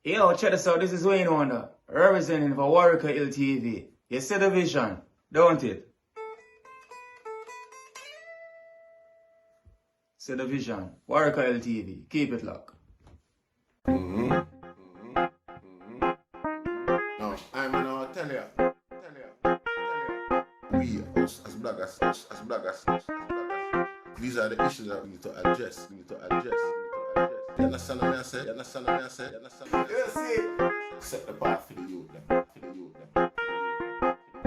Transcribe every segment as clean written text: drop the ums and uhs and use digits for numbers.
Yo, check this out. This is Wayne Wonder, representing for Warieka LTV. You see the vision, don't it? See the vision. Warieka LTV. Keep it locked. No, I'm gonna tell you. We as bloggers, these are the issues that we need to address. You understand what I said? You see? Set the path for the youth.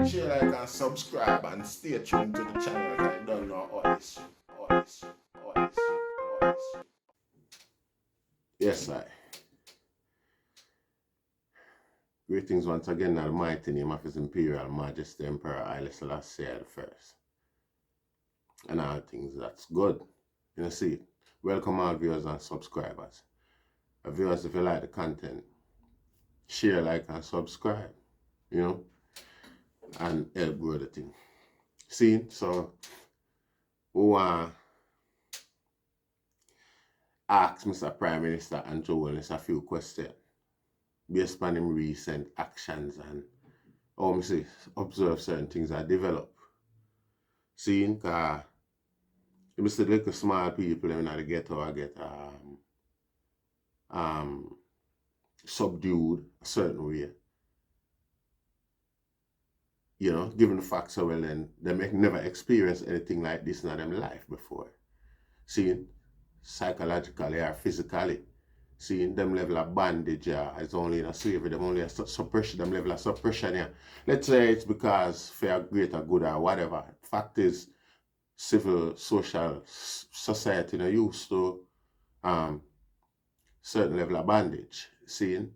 Share, like, and subscribe and stay tuned to the channel. I don't know all this shit. Yes, I. Greetings once again in the mighty name of His Imperial Majesty Emperor Haile Selassie I First. And all things that's good. You know, see, welcome all viewers and subscribers. Viewers, if you like the content, share, like, and subscribe, you know, and help grow the thing. See, so we want to ask Mr. Prime Minister Andrew Holness a few questions based on him recent actions and how I say observe certain things that develop. Seeing because you see little small people in the ghetto I get subdued a certain way. You know, given the fact so well then they may never experience anything like this in their life before. Seeing psychologically or physically. Seeing them level of bandage is only in a slavery, them only a suppression, them level of suppression here. Let's say it's because for a greater good or whatever. Fact is, civil, social society are used to certain level of bandage. Seeing?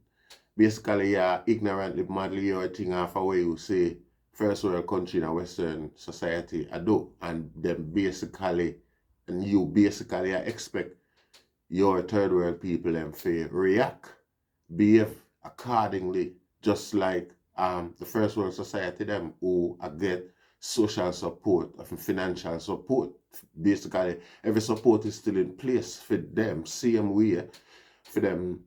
Basically, you're ignorantly, madly, you're thing off away you say first world country in a Western society I do. And them basically, and you basically expect your third world people them to react, behave accordingly, just like the first world society them who get social support, financial support. Basically, every support is still in place for them, same way for them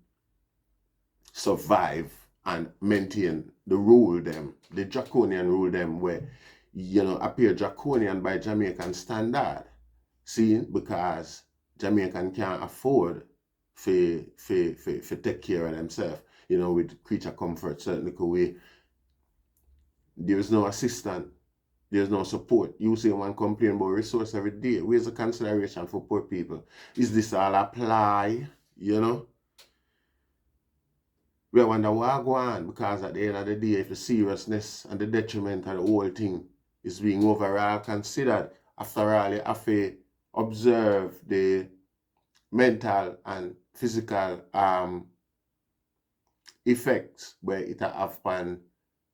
survive and maintain the rule them, the draconian rule them where, you know, appear draconian by Jamaican standard. See, because Jamaican can't afford to take care of themselves, you know, with creature comfort, certainly way. There's no assistance, there's no support. You say one complain about resource every day. Where's the consideration for poor people? Is this all apply? You know? We wonder what go on, because at the end of the day, if the seriousness and the detriment of the whole thing is being overall considered, after all, you have to observe the mental and physical effects where it have on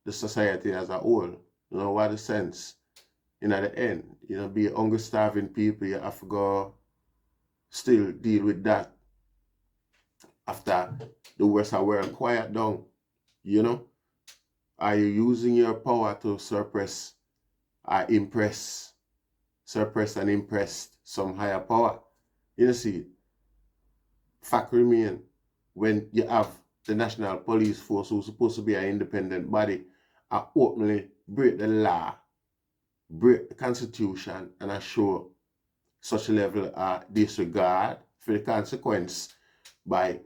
the society as a whole. You know what the sense? In the end, you know, be hungry, starving people, you have to go still deal with that after the rest of the world quiet down. You know? Are you using your power to suppress and impress some higher power? You know, see, fact remain, when you have the National Police Force, who's supposed to be an independent body, openly break the law, break the Constitution, and show such a level of disregard for the consequence by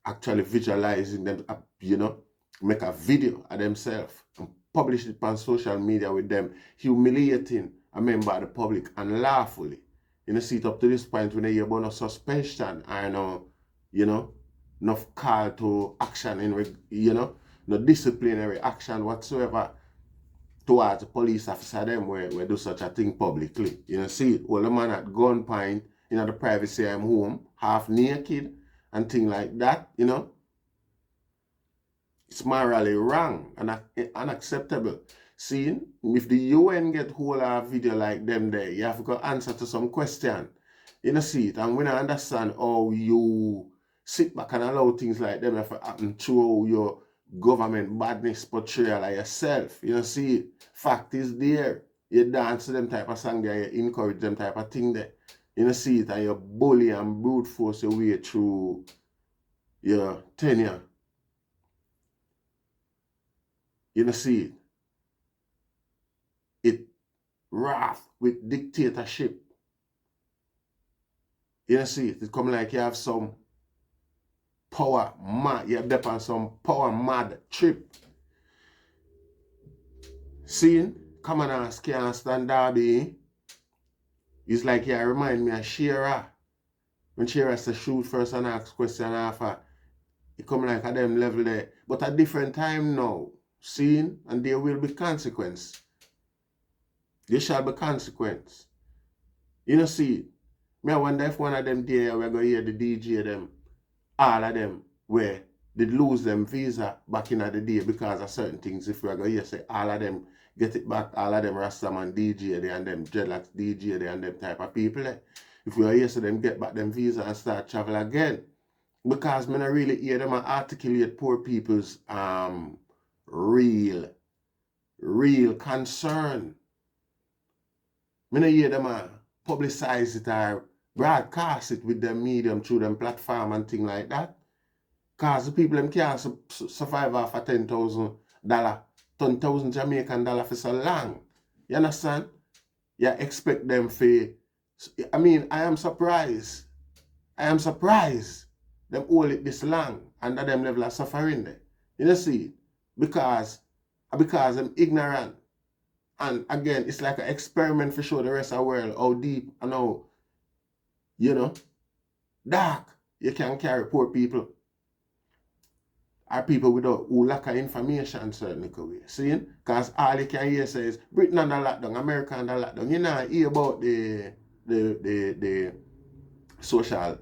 actually visualizing them, you know, make a video of themselves and publish it on social media with them humiliating a member of the public and lawfully. You know, see it up to this point when they hear about no suspension or no, you know, enough call to action in, you know, no disciplinary action whatsoever towards the police officer them where do such a thing publicly. You know, see it, well, the man at gunpoint, you know, the privacy of home, half naked and things like that, you know. It's morally wrong and unacceptable. See, if the UN get hold of a video like them there, you have to go answer to some question. You know, see it, and when I understand how you sit back and allow things like them to happen through your government badness portrayal of yourself, you know, see it, fact is there. You dance to them type of song there, you encourage them type of thing there. You know, see it, and you bully and brute force your way through your tenure You know see it. It wrath with dictatorship. You know see it. It come like you have some power mad. You have on some power mad trip. Seeing? Come on and can't stand Derby. It's like you remind me of Shearer. When Shearer said shoot first and ask question after. It come like at them level there. But at different time now. Seeing? And there will be consequence. There shall be consequence. You know see, me I wonder if one of them there we're going to hear the DJ them, all of them, where they lose them visa back in the day because of certain things. If we're going to hear say all of them get it back, all of them Rastaman DJ there and them Dreadlocks DJ there and them type of people there. If we're here, so them get back them visa and start travel again. Because me not really hear them articulate poor people's real concern. Me not hear them publicize it or broadcast it with them medium through them platform and thing like that. Because the people them can't survive off of $10,000, $10,000 Jamaican dollar for so long. You understand? You expect them for, I mean, I am surprised. Them hold it this long and at them level of suffering there. You know see? Because I'm ignorant. And again, it's like an experiment for show the rest of the world how deep and how, you know, dark you can carry poor people. Or people without who lack of information certainly could be. See? Because all you can hear says Britain under lockdown, America under lockdown. You know hear about the social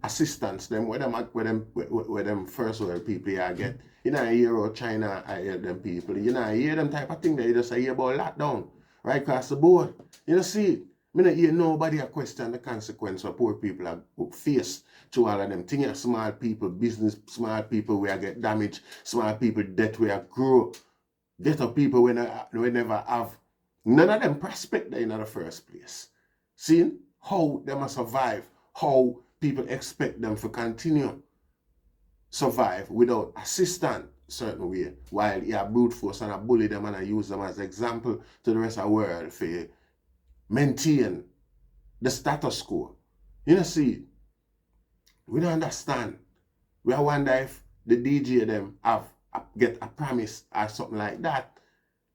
assistance them where them first world people you get. You know hear about China I hear them people. You know hear them type of thing that you just hear about lockdown right across the board. You know see it. Me not hear nobody a question the consequence of poor people are face to all of them things. Small people, business, small people where get damaged, small people debt where grow, debt of people we never have. None of them prospect there in the first place. See how they must survive, how people expect them to continue survive without assistance certain way, while you brute force and bully them and use them as example to the rest of the world for maintain the status quo. You know see, we don't understand. We wonder if the DJ them get a promise or something like that.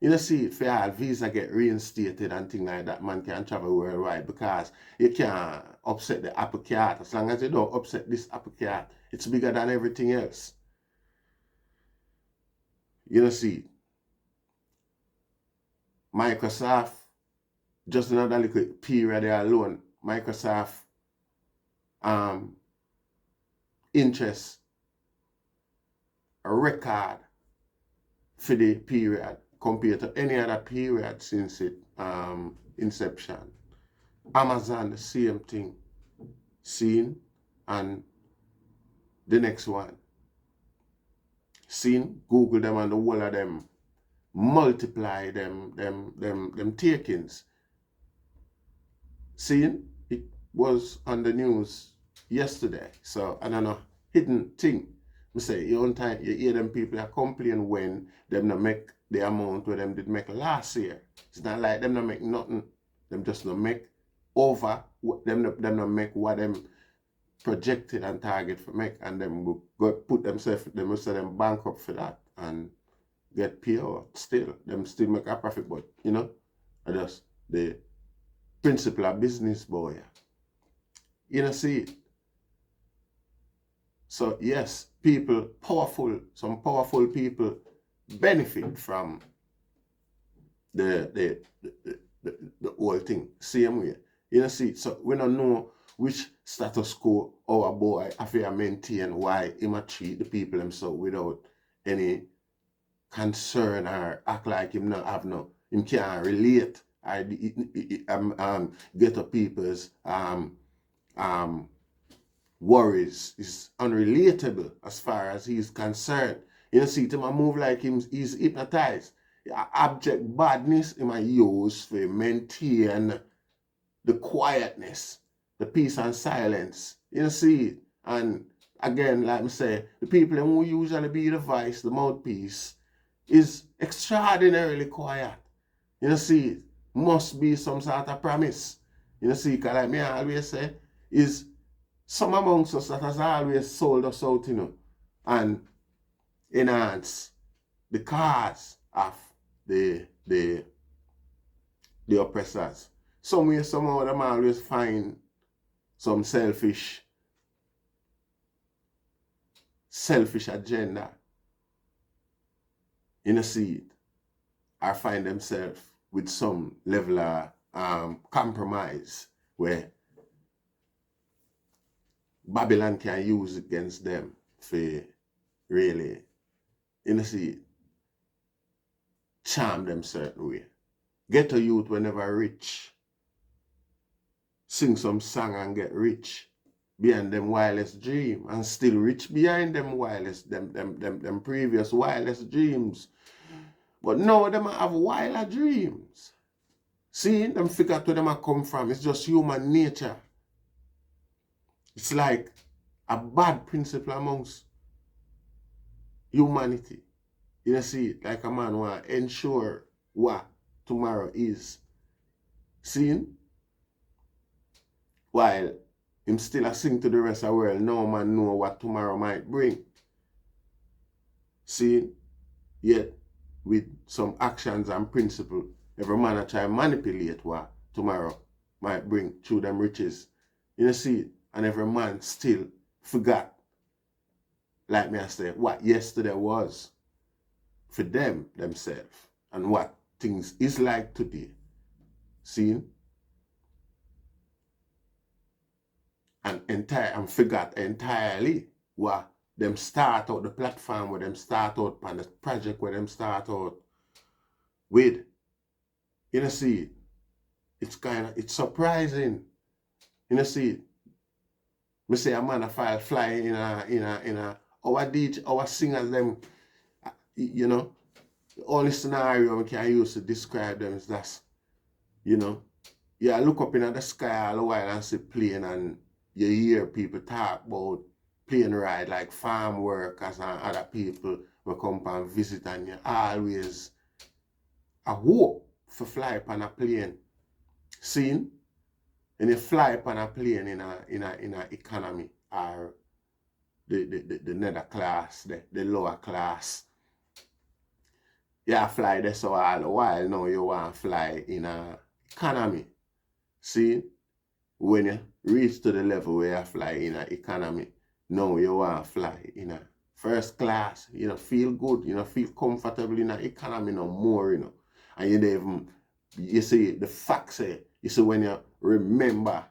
You know see, if your visa get reinstated and things like that, man can travel worldwide because you can't upset the apple cart. As long as you don't upset this apple cart, it's bigger than everything else. You know see, Microsoft, just another little period there alone, Microsoft interest a record for the period compared to any other period since it inception. Amazon the same thing. Seen and the next one. Seen Google them and the whole of them multiply them takings. Seen it was on the news yesterday. So I don't know, hidden thing. I say you hear them people are complain when them not make the amount where them did make last year. It's not like them not make nothing. Them just not make over them not make what them projected and target for make, and them will go put themselves, them will say them bankrupt for that and get paid out. Still, them still make a profit, but you know, I just the principle of business boy. You know see it. So yes, people some powerful people benefit from the whole thing. Same way. You know see, so we don't know which status quo our boy affair maintain, why he might treat the people himself without any concern or act like him can't relate or get up people's worries is unrelatable as far as he's concerned. You know, see him move like he's hypnotized. Abject badness he might use to maintain the quietness, the peace and silence. You see, and again, like I say, the people who usually be the voice, the mouthpiece, is extraordinarily quiet. You know, see, must be some sort of promise. You know, see, because like me always say, is some amongst us that has always sold us out, you know, and enhance the cause of the oppressors. Some way, somehow, them always find some selfish agenda. You know, see it, or find themselves with some level of compromise where Babylon can use against them for really, you know, see, charm them certain way. Get a youth whenever rich, sing some song and get rich behind them wildest dream, and still rich behind them wildest, them previous wildest dreams. But now them have wilder dreams. See, them figure out where them come from. It's just human nature. It's like a bad principle amongst humanity. You know, see, like a man want to ensure what tomorrow is. See? While him still a sing to the rest of the world, no man know what tomorrow might bring. See? Yet, with some actions and principle, every man a try manipulate what tomorrow might bring through them riches. You know, see? And every man still forgot, like me I say, what yesterday was for them, themselves, and what things is like today. See? And forgot entirely what them start out, the platform where them start out, on the project where them start out with. You know, see, it's surprising. You know, see, me say a man a fly in a our singers them, you know, the only scenario we can use to describe them is that, you know, yeah, look up in the sky all the while and see plane, and you hear people talk about plane ride like farm workers and other people will come and visit, and you always a hope for fly upon a plane. Seen? And you fly upon a plane in a economy or the nether class, the lower class. You fly there so all the while now you want to fly in a economy. See? When you reach to the level where you fly in an economy, now you want to fly in a first class. You know, feel good, you know, feel comfortable in an economy no more, you know. And you don't even, you see, the fact say, you see, when you remember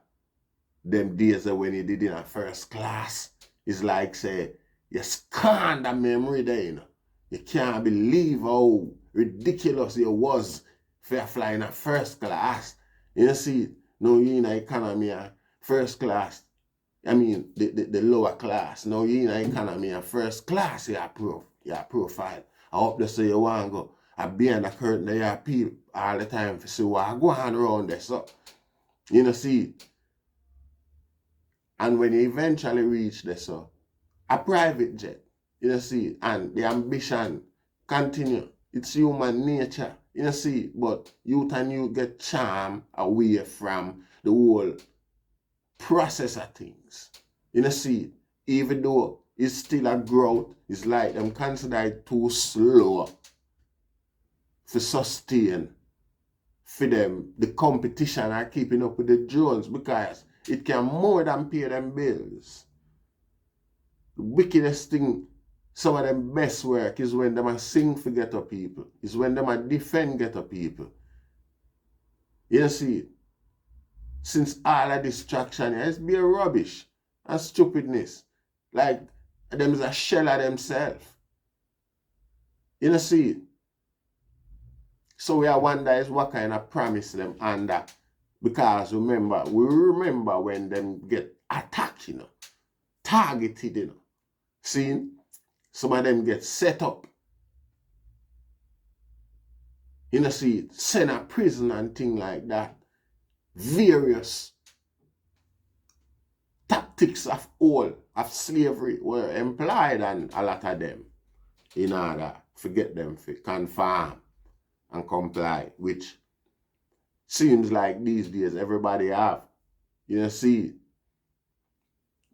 them days when you did in a first class, it's like, say, you scan that memory there, you know. You can't believe how ridiculous it was for you flying a first class. You see, now you in an economy, first class. I mean, the lower class. Now you in an economy, first class, your profile. I hope they say you want to go. I behind the curtain, there are people all the time to see what go on around there. So, you know, see. And when you eventually reach there, so, a private jet, you know, see, and the ambition continue. It's human nature, you know, see, but youth and you get charm away from the whole process of things. You know, see, even though it's still a growth, it's like them consider it too slow to sustain for them the competition and keeping up with the Jones, because it can more than pay them bills. The wickedest thing, some of them best work is when them a sing for ghetto people. Is when them a defend ghetto people. You see, since all the distraction is be rubbish and stupidness. Like them is a shell of themselves. You see. So we are wonder is what kind of promise them under. Because we remember when them get attacked, you know, targeted, you know. See, some of them get set up. You know, see, sent to prison and things like that. Various tactics of slavery were employed on a lot of them. in order to get them to conform and comply, which seems like these days everybody have, you see,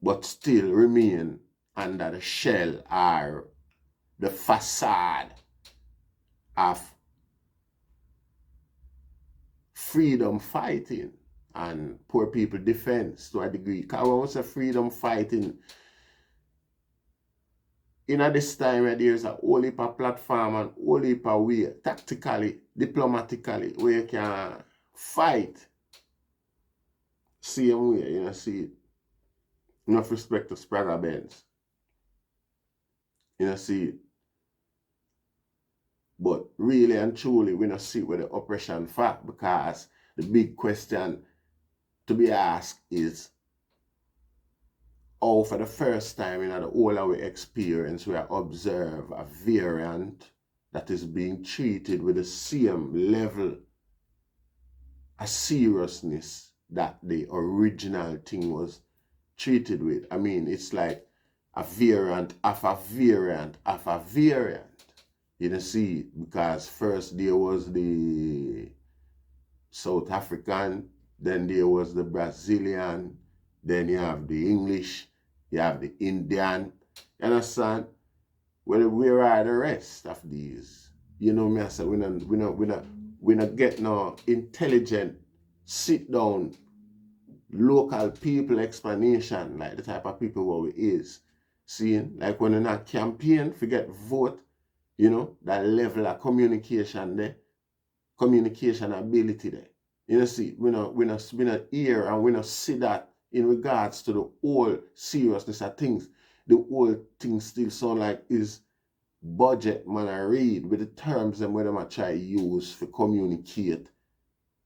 but still remain under the shell or the facade of freedom fighting and poor people defense to a degree. Because when we say freedom fighting, in this time where there's a whole heap of platform and whole heap of way, tactically, diplomatically, where you can fight same way, you know, see it. Enough respect to Sprague Benz. You know, see it. But really and truly, we don't see where the oppression fact, because the big question to be asked is, how for the first time in the whole of our experience, we observe a variant that is being treated with the same level of seriousness that the original thing was treated with. I mean, it's like a variant of a variant of a variant. You know, see, because first there was the South African, then there was the Brazilian, then you have the English, you have the Indian. You understand? Well, where are the rest of these? You know me, I say we not get no intelligent sit down local people explanation, like the type of people what we is. Seeing, like when in a campaign, forget vote, you know, that level of communication there, communication ability there. You know, see, we not hear and we not see that in regards to the whole seriousness of things. The whole thing still sound like is budget man I read with the terms them where them I try use for communicate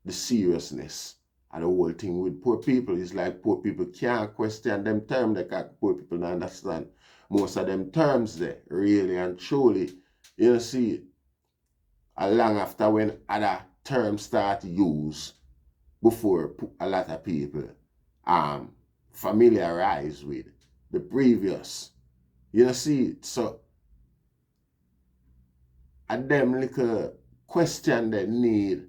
the seriousness of the whole thing with poor people. It's like poor people can't question them terms, they can't, poor people don't understand most of them terms there, really and truly. You know, see, long after when other terms start use before a lot of people familiarize with the previous. You know, see, so and them little question they need,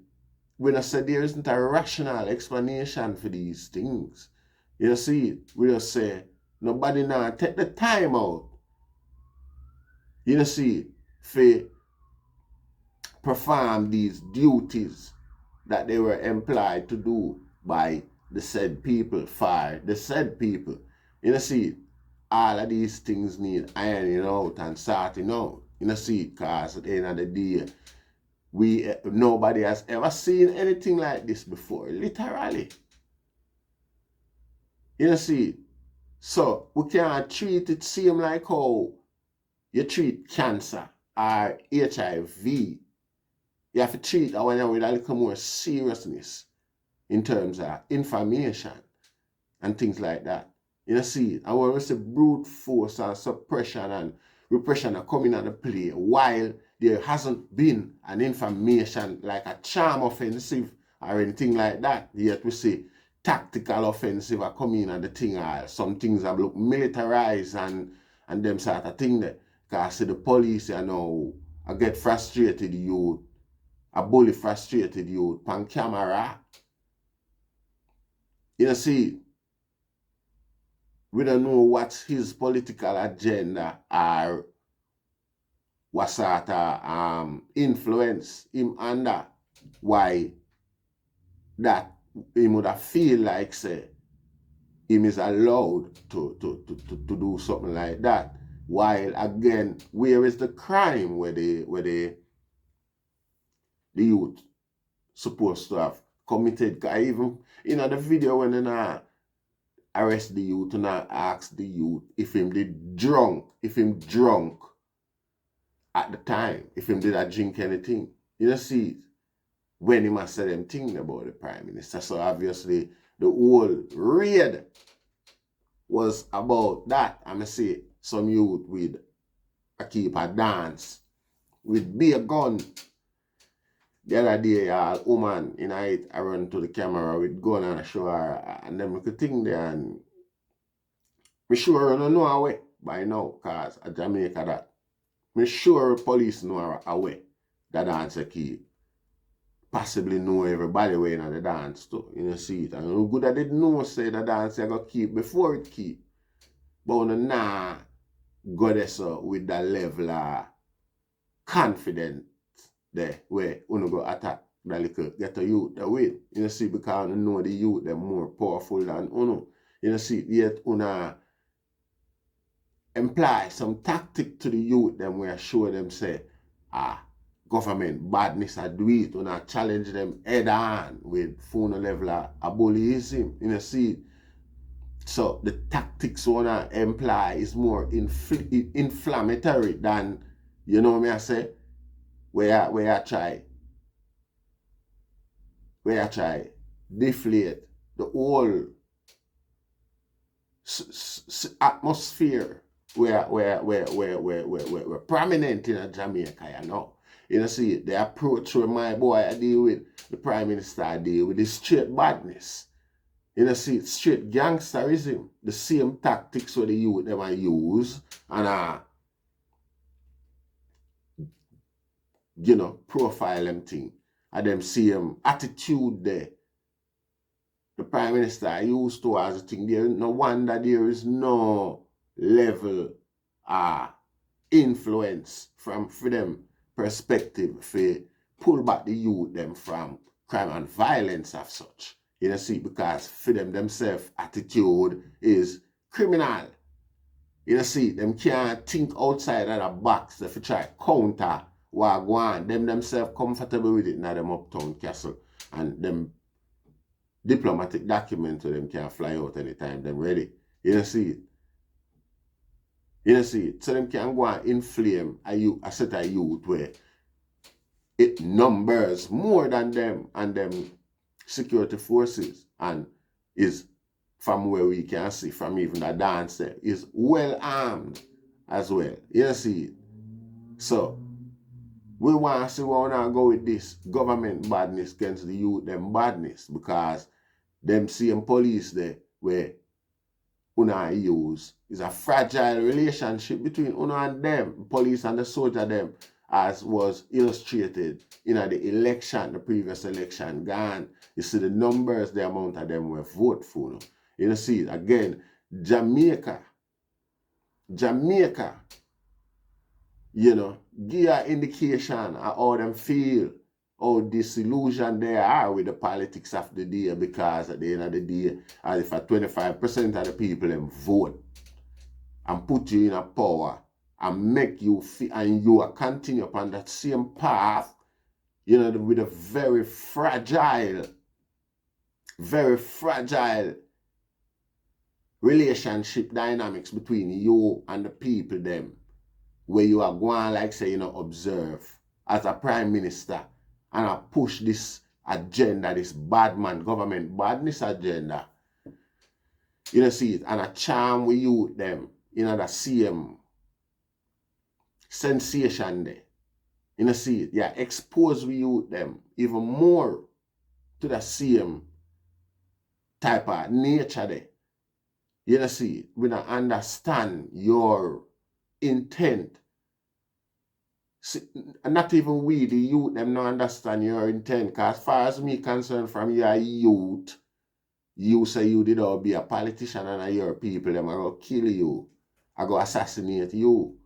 when I said there isn't a rational explanation for these things. You know, see, we just say nobody now take the time out. You know, see, for perform these duties that they were employed to do by the said people, for the said people. You know, see, all of these things need ironing out and sorting out. You know, see, because at the end of the day, nobody has ever seen anything like this before, literally. You know, see, so we can't treat it same like how you treat cancer or HIV. You have to treat that one with a little more seriousness in terms of information and things like that. You know, see, and when we say brute force and suppression and repression are coming into play, while there hasn't been an information like a charm offensive or anything like that, yet we see tactical offensive are coming and the thing, some things have looked militarized and them sort of thing there. Because see the police, you know, I get frustrated youth, a bully frustrated youth on camera. You know, see, we don't know what's his political agenda or what sort of influence him under, why that he would have feel like say him is allowed to do something like that. While again, where is the crime where the youth supposed to have committed? Cause even in the video when they arrest the youth and ask the youth if him drunk at the time, if him did a drink anything. You know, see, when he must say them thing about the Prime Minister. So obviously the whole raid was about that. I'm going to say some youth with keep a dance with beer gun. The other day, a woman in it, I run to the camera with gun and I show her, and them little thing there, and me sure I don't know away by now, cause a Jamaica that Me sure police know away that dance keep. Possibly know everybody way in the dance too. You know, see it. And how good I didn't know say the dance I got keep before it keep. But nah go there so with that level of confidence there where you go attack the little get a youth the win. You know, see, because you know the youth them more powerful than you. You know, see, yet imply some tactic to the youth them where show them say, government badness I do it, challenge them head on with phone level of bullyism. You know, see. So the tactics wanna imply is more inflammatory than, you know what I say, where I try deflate the whole atmosphere where prominent in Jamaica, you know. You know, see, the approach where my boy I deal with, the Prime Minister I deal with, is straight badness. You know, see, straight gangsterism, the same tactics where the youth them I use, and you know, profile them thing, and them same attitude there. The Prime Minister used towards the thing, there no wonder there is no level influence from for them perspective for pull back the youth them from crime and violence of such. You know, see, because for them themselves attitude is criminal. You know, see, them can't think outside of the box if you try counter what go on. Them themselves comfortable with it now them uptown castle. And them diplomatic documents to them can fly out anytime them ready. You know, see it. You know, see it. So them can go and inflame a set of youth where it numbers more than them and them security forces, and is, from where we can see from even the dance there, is well armed as well. You see it. So we want to see where we now go with this government badness against the youth them badness, because them same police there where una use is a fragile relationship between una and them, police and the soldier them, as was illustrated in the election, the previous election gone. You see the numbers, the amount of them were vote for. You know, see it again. Jamaica, you know, give an indication of how them feel, how disillusioned they are with the politics of the day, because at the end of the day, as if 25% of the people them vote and put you in a power and make you feel, and you are continue upon that same path, you know, with a very fragile relationship dynamics between you and the people them, where you are going, like say, you know, observe as a prime minister and I push this agenda, this bad man government badness agenda. You know, see it, and a charm with you them, you know, the same sensation there. You know, see it, yeah, expose we youth them even more to the same type of nature there. You know, see it, we don't understand your intent. See, not even we, the youth, them don't understand your intent, because as far as me concerned, from your youth, you say you did all be a politician and your people, them are going to kill you. I go assassinate you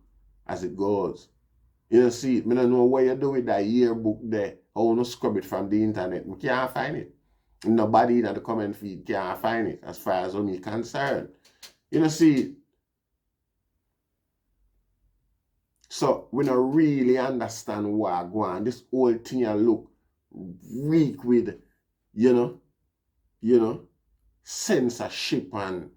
as it goes. You know, see it, I don't know what you do with that yearbook there. How you scrub it from the internet. I can't find it. Nobody in the comment feed can't find it as far as I'm concerned. You know, see it. So we don't really understand what go on. This whole thing look weak with, you know, censorship, and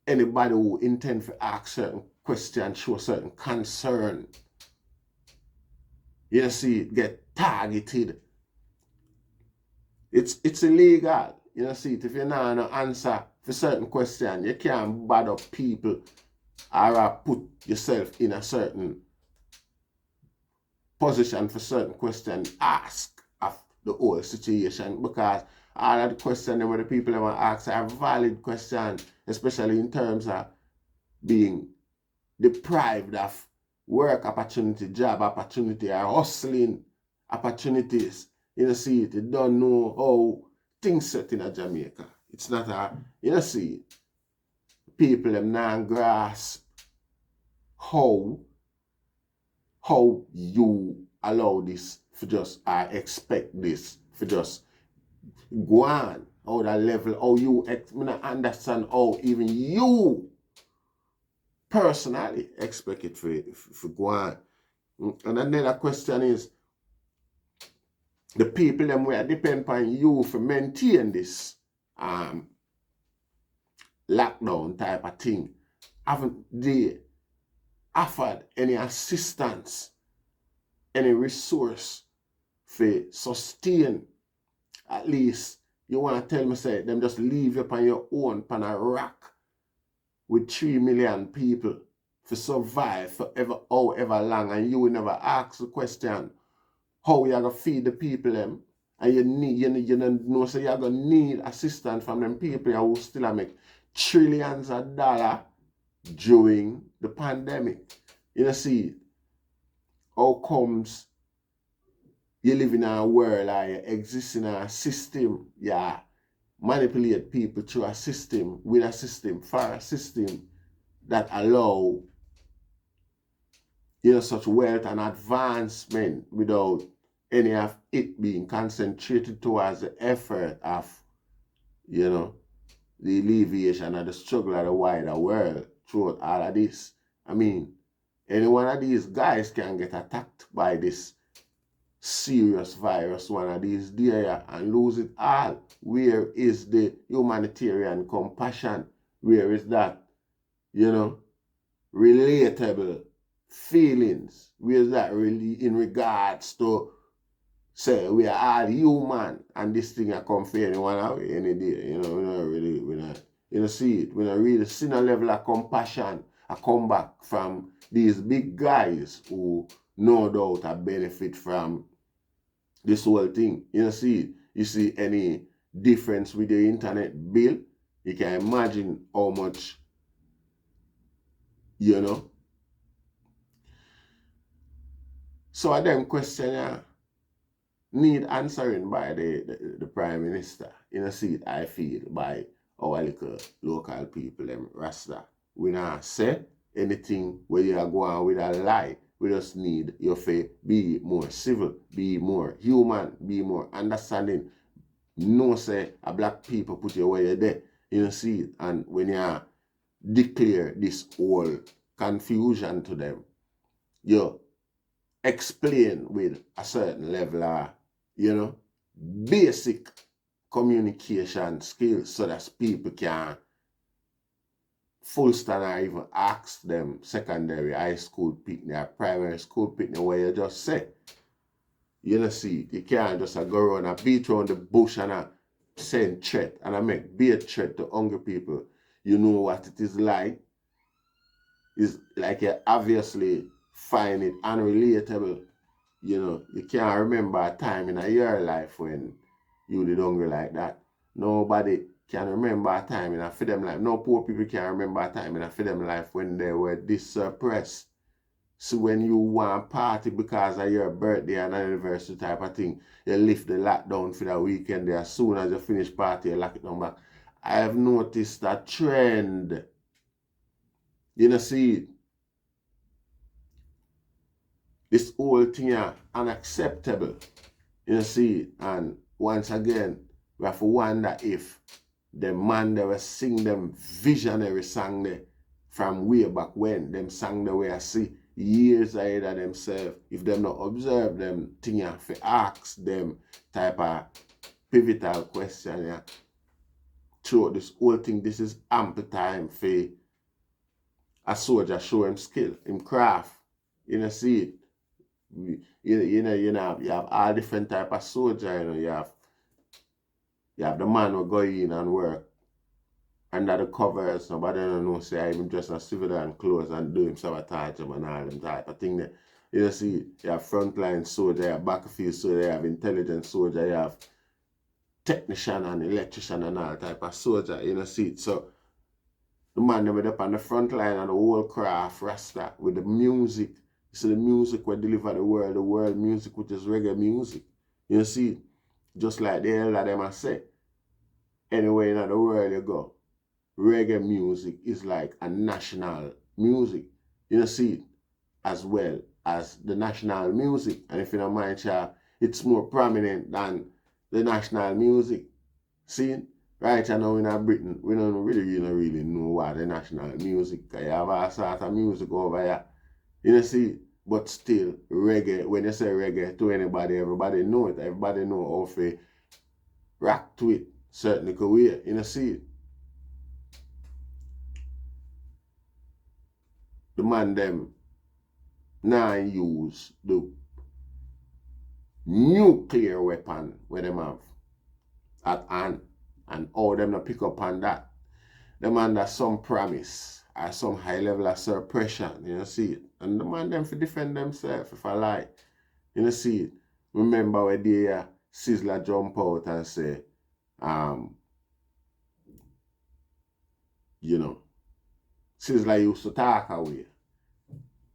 anybody who intend to ask certain questions, show certain concern, you see, get targeted. It's illegal. You know, see, if you not no answer for certain question, you can't bad up people or put yourself in a certain position for certain question, ask of the whole situation, because all of the questions that the people that ask are valid questions, especially in terms of being deprived of work opportunity, job opportunity, or hustling opportunities. You know, see it. You don't know how things set in Jamaica. It's not a, you know, see it. People them not grasp how you allow this for just, I expect this for just go on. How that level, how you, I not understand how even you personally expect it for go on. And another question is, the people them will depend upon you for maintain this lockdown type of thing. Haven't they offered any assistance, any resource for sustain? At least you want to tell me, say, them just leave you upon your own, upon a rock with 3 million people to survive forever, however long, and you will never ask the question, how you gonna feed the people them, and you know, so you're gonna need assistance from them people who still make trillions of dollars during the pandemic. You know, see, how comes you live in a world or you exist in a system, yeah, manipulate people through a system, with a system, for a system that allow, you know, such wealth and advancement without any of it being concentrated towards the effort of, you know, the alleviation of the struggle of the wider world throughout all of this. I mean, any one of these guys can get attacked by this serious virus one of these days and lose it all. Where is the humanitarian compassion? Where is that, you know, relatable feelings? Where is that really in regards to, say, we are all human and this thing I come for anyone away any day? You know, we not, you know, see it. We not really see a level of compassion a come back from these big guys who no doubt are benefit from this whole thing. You know, see it. You see any difference with the internet bill? You can imagine how much, you know. So a them question need answering by the Prime Minister. You know, see it, I feel, by our little local people, them Rasta. We not say anything where you are going with a lie. We just need your faith be more civil, be more human, be more understanding. No say a black people put you where you're there. You know, see it. And when you declare this whole confusion to them, you explain with a certain level of, you know, basic communication skills so that people can full stand or even ask them secondary, high school picnic or primary school picnic where you just say, you know, see, you can't just go around and beat around the bush and send threat and I make be a threat to hungry people. You know what it is like. It's like you obviously find it unrelatable. You know, you can't remember a time in your life when you did hungry like that. Nobody can remember a time in a freedom life. No poor people can remember a time in a freedom life when they were this suppressed. So when you want party because of your birthday and anniversary type of thing, you lift the lockdown for the weekend there. As soon as you finish party, you lock it down back. I have noticed that trend. You know, see it. This whole thing is unacceptable. You know, see it. And once again, we have to wonder if the man that was sing them visionary song there from way back when, them sang the way I see years ahead of themselves, if them not observe them thing, you have to ask them type of pivotal question, yeah. Throughout this whole thing, this is ample time for a soldier show him skill, him craft. You know, see it. You have all different type of soldier, you know, you have the man who go in and work under the covers, nobody don't know, say I'm dressed in civilian clothes and do him sabotage and all them type of thing there. You know, see, you have frontline soldier, you have battlefield soldier, you have intelligence soldier, you have technician and electrician and all type of soldier, you know, see it. So the man them up on the front line and the whole craft Rasta with the music So the music will deliver the world music, which is reggae music. You see, just like the elder them I say, anywhere in the world you go, reggae music is like a national music. You see, as well as the national music. And if you don't mind, it's more prominent than the national music. See, right now in Britain, we don't really know what the national music. You have a sort of music over here. You see, but still, reggae, when you say reggae to anybody, everybody know it. Everybody know how to rock to it, certainly way. You see, the man them now use the nuclear weapon where them have at hand and all them to pick up on that. Them under some promise or some high level of suppression, you see it. And the man them for defend themselves if I like. You see it. Remember where the Sizzler jump out and say, you know, Sizzler used to talk away.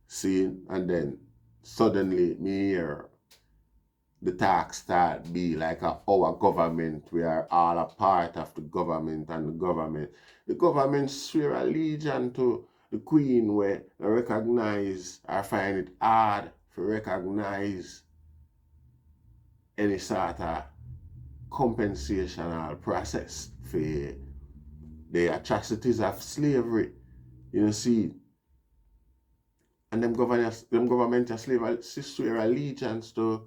See, and then suddenly me hear the talk start be like our government. We are all a part of the government, and the government swear allegiance to the Queen, where they recognize or find it hard to recognize any sort of compensational process for the atrocities of slavery. You see, and them government swear allegiance to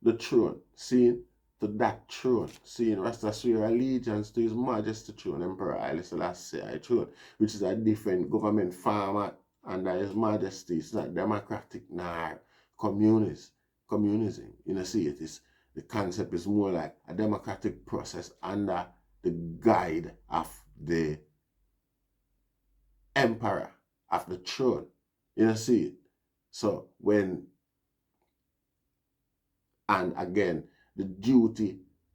the throne, seeing to that throne, seeing Rasta swear allegiance to His Majesty throne, Emperor Haile Selassie throne, which is a different government format under His Majesty. It's not democratic nor communism. You see, it is the concept is more like a democratic process under the guide of the emperor of the throne. You see it. So when, and again, the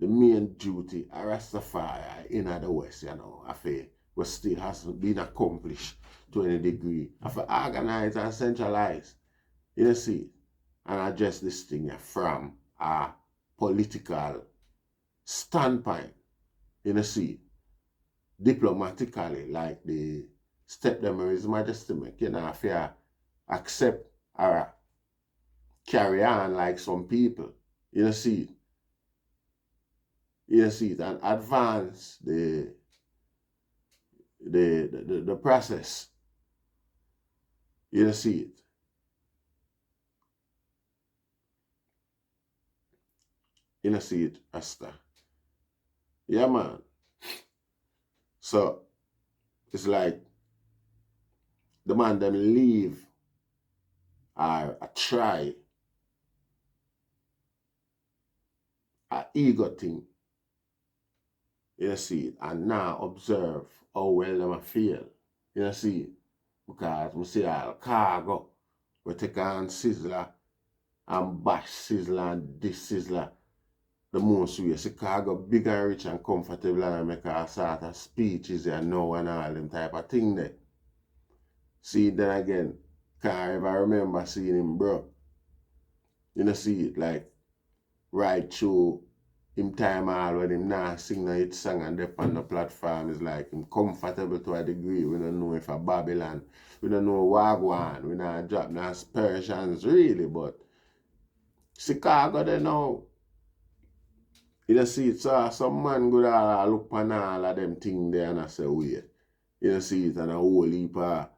main duty of Rastafari in the West, you know, was still hasn't been accomplished to any degree. Of organize and centralize, you see, and address this thing from a political standpoint, you see, diplomatically, like the step them His Majesty make, you know, if you accept or carry on like some people, you see it, and advance the process. You see it. You see it, Asta. Yeah, man. So it's like the man them leave or try a ego thing. You see it, and now observe how well them feel. You see it, because we see all cargo, we take on Sizzler and bash Sizzler and this Sizzler. The most way, Chicago big and rich and comfortable, and make a sort of speeches and now and all them type of thing there. See, then again, can't ever remember seeing him broke. You see it, like right through him time all when him not sing no hit song and up on the platform is like him comfortable to a degree. We don't know if a Babylon, we don't know Wagwan, we not drop no aspersions really, but Chicago they know. You see it, so some man go there look on all of them things there and I say, wait. You see it, and a whole heap of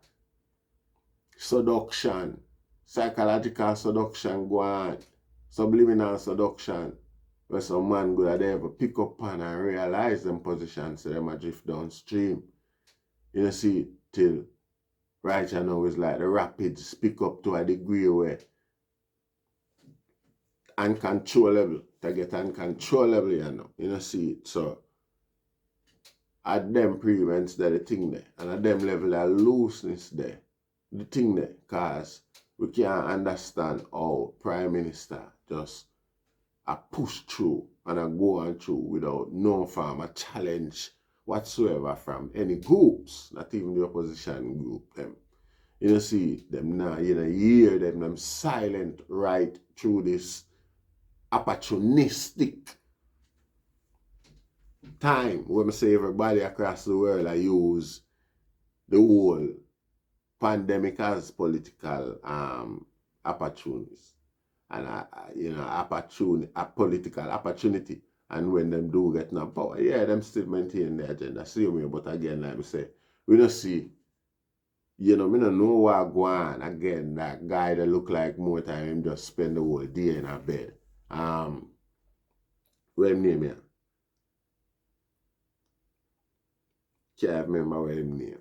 seduction, psychological seduction go on, subliminal seduction, where some man go there ever pick up on and realize them positions so them a drift downstream. You see it, till right now it's like the rapids pick up to a degree where uncontrollable, to get uncontrollable, you see it. So at them prevents there the thing there, and at them level of looseness there, the thing there, cause we can't understand how Prime Minister just a push through and a go on through without no form of challenge whatsoever from any groups, not even the opposition group them. You know, see, them now, you know, hear them silent right through this opportunistic time when I say everybody across the world I use the whole pandemic as political opportunities and you know a political opportunity, and when them do get no power, yeah, them still maintain the agenda same way. But again, like I say, we don't see, you know, me don't know what go on. Again, that guy that look like more time him just spend the whole day in a bed. What him name here? Can't remember what him name.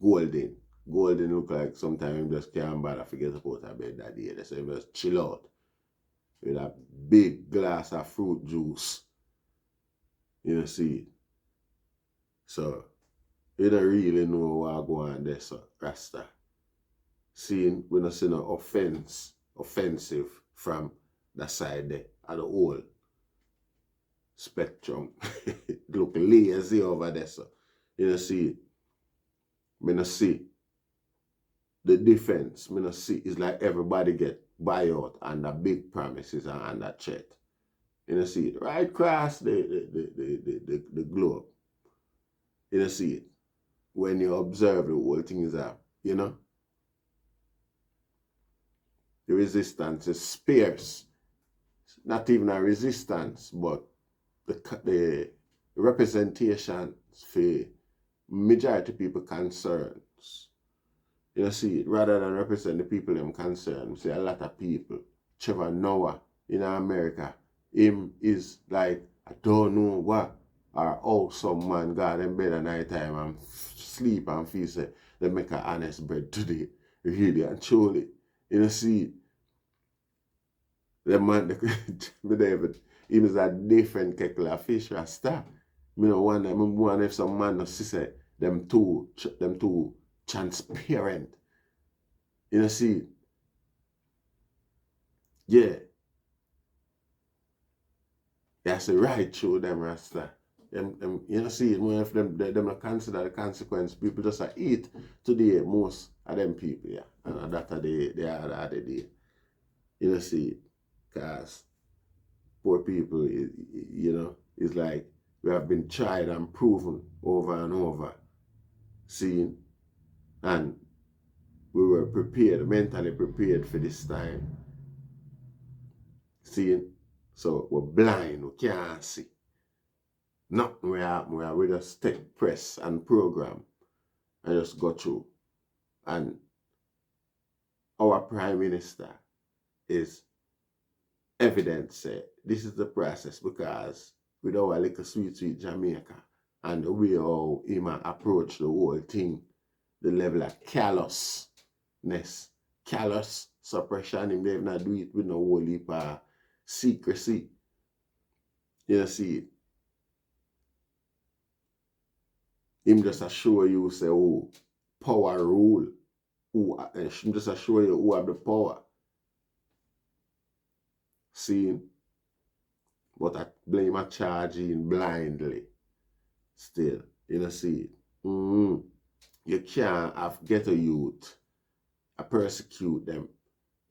Golden. Golden look like sometimes him just can't bother forget about a bed that day. So him just chill out with a big glass of fruit juice. You know, see. So you don't really know what go on there, so Rasta. Seeing we don't see no offensive from the side there at the whole spectrum. Look lazy over there, so you know, see. Me not see the defense. Me not see. It's like everybody get buyout under big promises and under threat. You know, see it right across the globe. You know, see it when you observe the whole thing is up. You know, the resistance is sparse. Not even a resistance, but the representation for majority people concerns. You know, see, rather than represent the people them concerned, see a lot of people. Trevor Noah in America, him is like, I don't know what, or how some man got in bed at night time and sleep and feel say they make an honest bread today. Really and truly. You know, see, the man, him is a different kettle of fish, Rasta. Me no wonder if some man no see say them too transparent. You know, see, yeah, that's the right through them Rasta. Them, you know, see, more if them not consider the consequence. People just eat today, most of them people, yeah, and that are the other day. You know, see, cause poor people, you know, it's like we have been tried and proven over and over, seen, and we were prepared, mentally prepared for this time. Seeing? So we're blind, we can't see. Nothing will happen. We just take press and program and just go through. And our Prime Minister is evident say this is the process, because with our little sweet Jamaica and the way how him approach the whole thing, the level of callousness, callous suppression, him they not do it with no whole heap of secrecy. You know, see it. Him just assure you say, oh, power rule. Him just assure you who have the power. See? But I blame a charging blindly. Still, you know, see it. You can't have ghetto youth, I persecute them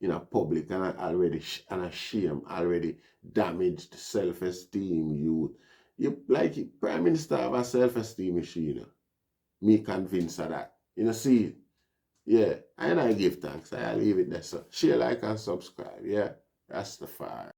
in a public and already and a shame, already damaged self-esteem youth. You like it, Prime Minister have a self-esteem issue, you know. Me convinced of that. You know, see it. Yeah, and I give thanks. I leave it there. So share, like, and subscribe. Yeah, Rastafari.